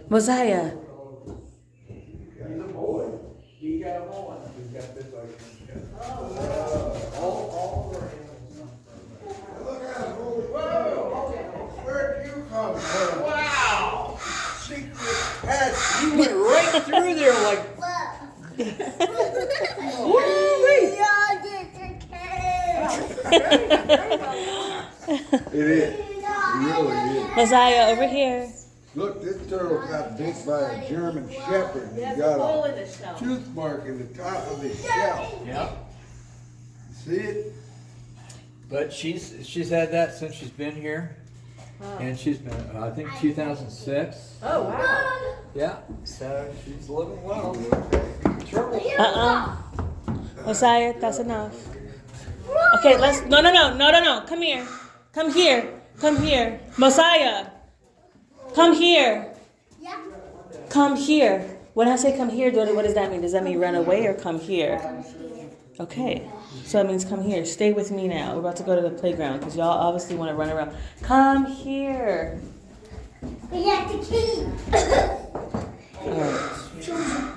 Mosiah. He's a boy. He got a boy. He's got this like. All of our animals come from. Look at him. Whoa! Where'd you come from? Wow! Secret passage. You went right through there like. It is. It really is. Mosiah, over here. Look, this turtle got bit by a German Shepherd. He got a tooth mark in the top of his shell. Yep. See it? But she's had that since she's been here. And she's been, I think, 2006. Oh, wow. Yeah. So she's living well. Turtle. Mosiah, that's enough. Okay, let's. No. Come here. Come here. Come here. Mosiah. Come here. Yeah. Come here. When I say come here, what does that mean? Does that mean run away or come here? Okay. So that means come here. Stay with me now. We're about to go to the playground because y'all obviously want to run around. Come here. We have the key. All right.